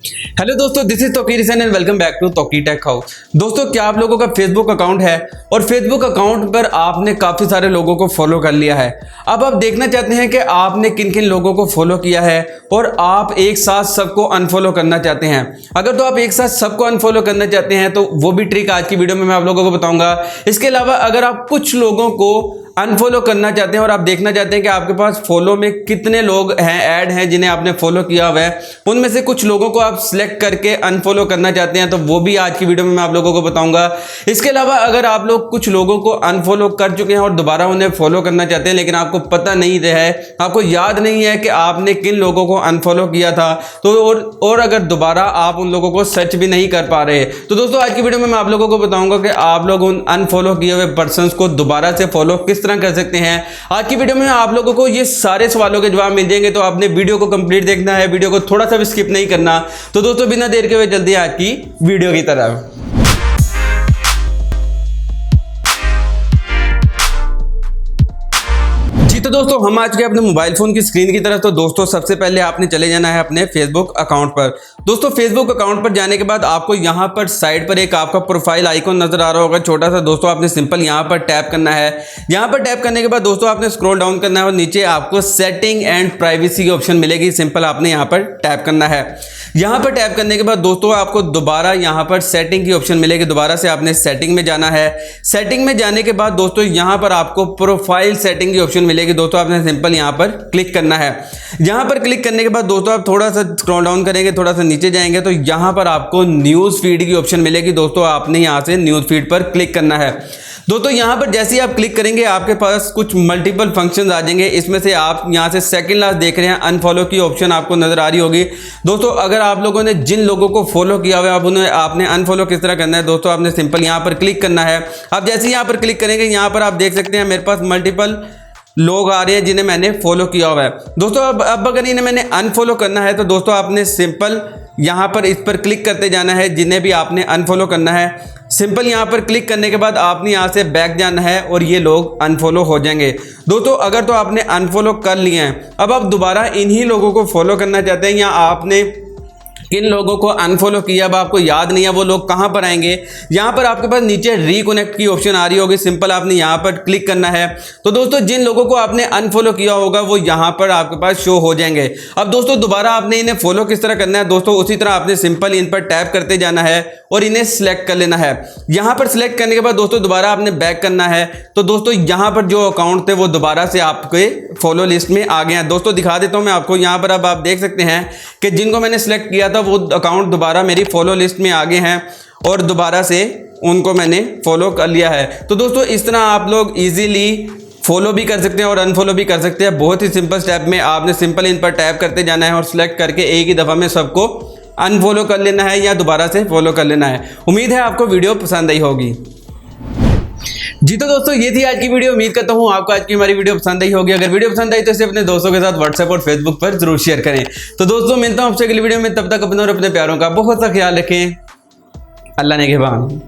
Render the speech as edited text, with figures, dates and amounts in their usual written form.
Hello दोस्तों, this is Tauqeer Hussain and welcome back to Toki tech house. दोस्तों, क्या आप लोगों का फेसबुक अकाउंट है और फेसबुक अकाउंट पर आपने काफ़ी सारे लोगों को फॉलो कर लिया है। अब आप देखना चाहते हैं कि आपने किन किन लोगों को फॉलो किया है और आप एक साथ सबको अनफॉलो करना चाहते हैं। अगर तो आप एक साथ सबको अनफॉलो करना चाहते हैं तो वो भी ट्रिक आज की वीडियो में मैं आप लोगों को बताऊंगा। इसके अलावा अगर आप कुछ लोगों को अनफॉलो करना चाहते हैं और आप देखना चाहते हैं कि आपके पास फॉलो में कितने लोग हैं, ऐड हैं जिन्हें आपने फॉलो किया हुआ है, उनमें से कुछ लोगों को आप सिलेक्ट करके अनफॉलो करना चाहते हैं तो वो भी आज की वीडियो में मैं आप लोगों को बताऊंगा। इसके अलावा अगर आप लोग कुछ लोगों को अनफॉलो कर चुके हैं और दोबारा उन्हें फॉलो करना चाहते हैं लेकिन आपको पता नहीं है, आपको याद नहीं है कि आपने किन लोगों को अनफॉलो किया था, तो और अगर दोबारा आप उन लोगों को सर्च भी नहीं कर पा रहे, तो दोस्तों आज की वीडियो में मैं आप लोगों को बताऊंगा कि आप लोग उन अनफॉलो किए हुए पर्सन्स को दोबारा से फॉलो किस तरह कर सकते हैं। आज की वीडियो में आप लोगों को ये सारे सवालों के जवाब मिल जाएंगे, तो आपने वीडियो को कंप्लीट देखना है, वीडियो को थोड़ा सा भी स्किप नहीं करना। तो दोस्तों बिना देर के हुए जल्दी आज की वीडियो की तरफ। तो दोस्तों हम आज के अपने मोबाइल फोन की स्क्रीन की तरफ। तो दोस्तों सबसे पहले आपने चले जाना है अपने फेसबुक अकाउंट पर। दोस्तों फेसबुक अकाउंट पर जाने के बाद आपको यहाँ पर साइड पर एक आपका प्रोफाइल आइकॉन नजर आ रहा होगा छोटा सा। दोस्तों आपने सिंपल यहाँ पर टैप करना है। यहाँ पर टैप करने के बाद दोस्तों आपने स्क्रॉल डाउन करना है और नीचे आपको सेटिंग एंड प्राइवेसी की ऑप्शन मिलेगी। सिंपल आपने यहाँ पर टैप करना है। यहाँ पर टैप करने के बाद दोस्तों आपको दोबारा यहाँ पर सेटिंग की ऑप्शन मिलेगी। दोबारा से आपने सेटिंग में जाना है। सेटिंग में जाने के बाद दोस्तों यहाँ पर आपको प्रोफाइल सेटिंग की ऑप्शन मिलेगी। दोस्तों आपने सिंपल यहाँ पर क्लिक करना है। यहाँ पर क्लिक करने के बाद दोस्तों आप थोड़ा सा स्क्रॉल डाउन करेंगे, थोड़ा सा नीचे जाएंगे तो यहाँ पर आपको न्यूज़ फीड की ऑप्शन मिलेगी। दोस्तों आपने यहाँ से न्यूज़ फीड पर क्लिक करना है। दोस्तों यहाँ पर जैसे ही आप क्लिक करेंगे आपके पास कुछ मल्टीपल फंक्शंस आ जाएंगे। इसमें से आप यहाँ से सेकंड लास्ट देख रहे हैं, अनफॉलो की ऑप्शन आपको नजर आ रही होगी। दोस्तों अगर आप लोगों ने जिन लोगों को फॉलो किया हुआ है अब उन्हें आपने अनफॉलो किस तरह करना है, दोस्तों आपने सिंपल यहाँ पर क्लिक करना है। आप जैसे ही यहाँ पर क्लिक करेंगे यहाँ पर आप देख सकते हैं मेरे पास मल्टीपल लोग आ रहे हैं जिन्हें मैंने फॉलो किया हुआ है। दोस्तों अब अगर इन्हें मैंने अनफॉलो करना है तो दोस्तों आपने सिंपल यहाँ पर इस पर क्लिक करते जाना है जिन्हें भी आपने अनफॉलो करना है। सिंपल यहाँ पर क्लिक करने के बाद आपने यहाँ से बैक जाना है और ये लोग अनफॉलो हो जाएंगे। दोस्तों अगर तो आपने अनफॉलो कर लिए हैं, अब आप दोबारा इन्हीं लोगों को फॉलो करना चाहते हैं या आपने किन लोगों को अनफॉलो किया अब आपको याद नहीं है वो लोग कहां पर आएंगे, यहां पर आपके पास नीचे रिकनेक्ट की ऑप्शन आ रही होगी। सिंपल आपने यहां पर क्लिक करना है। तो दोस्तों जिन लोगों को आपने अनफॉलो किया होगा वो यहां पर आपके पास शो हो जाएंगे। अब दोस्तों दोबारा आपने इन्हें फॉलो किस तरह करना है, दोस्तों उसी तरह आपने सिंपल इन पर टैप करते जाना है और इन्हें सिलेक्ट कर लेना है। यहां पर सिलेक्ट करने के बाद दोस्तों दोबारा आपने बैक करना है। तो दोस्तों यहां पर जो अकाउंट थे वो दोबारा से आपके फॉलो लिस्ट में आ गए हैं। दोस्तों दिखा देता हूं मैं आपको, यहां पर अब आप देख सकते हैं कि जिनको मैंने सिलेक्ट किया था वो अकाउंट दोबारा मेरी फॉलो लिस्ट में आ गए हैं और दोबारा से उनको मैंने फॉलो कर लिया है। तो दोस्तों इस तरह आप लोग इजीली फॉलो भी कर सकते हैं और अनफॉलो भी कर सकते हैं। बहुत ही सिंपल स्टेप में आपने सिंपल इन पर टैप करते जाना है और सिलेक्ट करके एक ही दफ़ा में सबको अनफॉलो कर लेना है या दोबारा से फॉलो कर लेना है। उम्मीद है आपको वीडियो पसंद आई होगी। जी तो दोस्तों ये थी आज की वीडियो। उम्मीद करता हूँ आपको आज की हमारी वीडियो पसंद आई होगी। अगर वीडियो पसंद आई तो इसे अपने दोस्तों के साथ व्हाट्सएप और फेसबुक पर जरूर शेयर करें। तो दोस्तों मिलता हूँ आपसे अगली वीडियो में, तब तक अपने और अपने प्यारों का बहुत सा ख्याल रखें। अल्लाह ने के बाद।